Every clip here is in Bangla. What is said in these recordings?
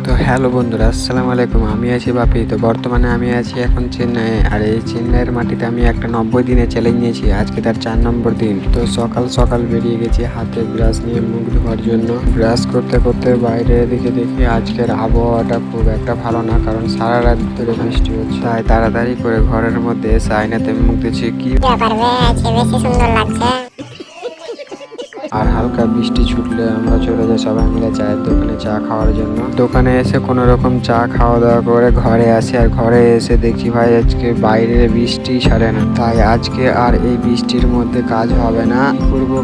তো হ্যালো বন্ধুরা, আসসালামু আলাইকুম। আমি আছি বাপি। তো বর্তমানে আমি আছি এখন চেন্নাই, আর এই চেন্নাইয়ের মাটিতে আমি একটা 90 দিনে চ্যালেঞ্জ নিয়েছি। আজকে তার 4 নম্বর দিন। তো সকাল সকাল বেরিয়ে গেছি হাতে ব্রাশ নিয়ে মুখ ধোয়ার জন্য। ব্রাশ করতে করতে বাইরে এদিকে দেখি আজকের আবহাওয়াটা খুব একটা ভালো না, কারণ সারা রাত ধরে বৃষ্টি হচ্ছে। তাই তাড়াতাড়ি করে ঘরের মধ্যে এসে আয়নাতে মুখ দিচ্ছি, কি ব্যাপার বে, আজকে বেশি সুন্দর লাগছে। আর হালকা বৃষ্টি ছুটলে আমরা চলে যাই সবাই মিলে চায়ের দোকানে চা খাওয়ার জন্য। দোকানে এসে কোনো রকম চা খাওয়া দাওয়া করে ঘরে আসি, আর ঘরে এসে দেখি ভাই আজকে বাইরে বৃষ্টি ছাড়ে না। তাই আজকে আর এই বৃষ্টির মধ্যে কাজ হবে না,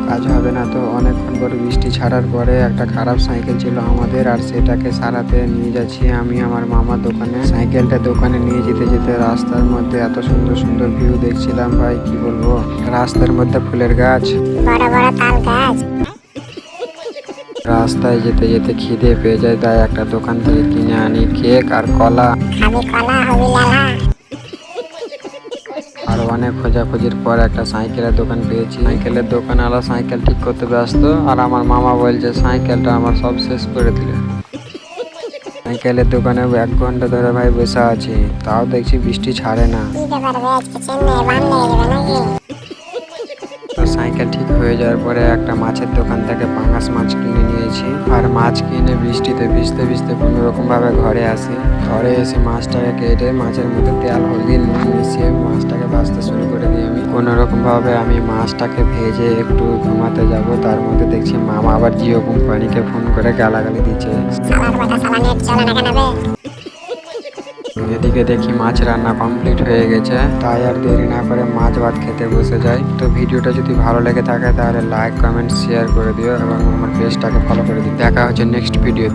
কাজ হবে না। তো অনেকক্ষণ পর বৃষ্টি ছাড়ার পরে একটা খারাপ সাইকেল ছিল আমাদের, আর সেটাকে সারাতে নিয়ে যাচ্ছি আমি আমার মামার দোকানে। সাইকেলটা দোকানে নিয়ে যেতে যেতে রাস্তার মধ্যে এত সুন্দর সুন্দর ভিউ দেখছিলাম ভাই, কি বলবো। রাস্তার মধ্যে ফুলের গাছ, বড় বড় তাল গাছ। রাস্তায় যেতে যেতে খিদে পেয়ে যায়, তাই একটা দোকান থেকে কিনে আনি কেক আর কলা। খাবি কলা, হবি লালা। আর অনেক খোঁজাখুঁজির পর একটা সাইকেলের দোকান পেয়েছি। সাইকেলের দোকানওয়ালা সাইকেল ঠিক করতে ব্যস্ত, আর আমার মামা বলছে সাইকেলটা আমার সব শেষ করে দিলে। সাইকেলের দোকানে 1 ঘন্টা ধরে ভাই বসে আছি, তাও দেখছি বৃষ্টি ছাড়ে না। কি ব্যাপার বে, আজকে চেন্নাই বান লেগে যাবে নাকি? তো সাইকেল ঠিক হয়ে যাওয়ার পরে একটা মাছের দোকান থেকে পাঙাশ মাছ কিনে নিয়েছি, আর মাছ কিনে বৃষ্টিতে ভিজতে ভিজতে কোনো রকম ভাবে ঘরে আসি। ঘরে এসে মাছটাকে কেটে মাছের মধ্যে তেল হলদি নুন মিশিয়ে মাছটাকে ভাজতে শুরু করে দিই। আমি কোনো রকম ভাবে আমি মাছটাকে ভেজে একটু ঘুমাতে যাব, তার মধ্যে দেখছি মামা আবার জিও কোম্পানিকে ফোন করে গালাগালি দিচ্ছে। সালার বাটা সালা নেট চলে না কেন বে? এদিকে দেখি মাছ রান্না কমপ্লিট হয়ে গেছে, তাই আর দেরি না করে মাছ ভাত খেতে বসে যাই। তো ভিডিওটা যদি ভালো লেগে থাকে তাহলে লাইক কমেন্ট শেয়ার করে দিও এবং আমার পেজটাকে ফলো করে দিও। দেখা হচ্ছে নেক্সট ভিডিও।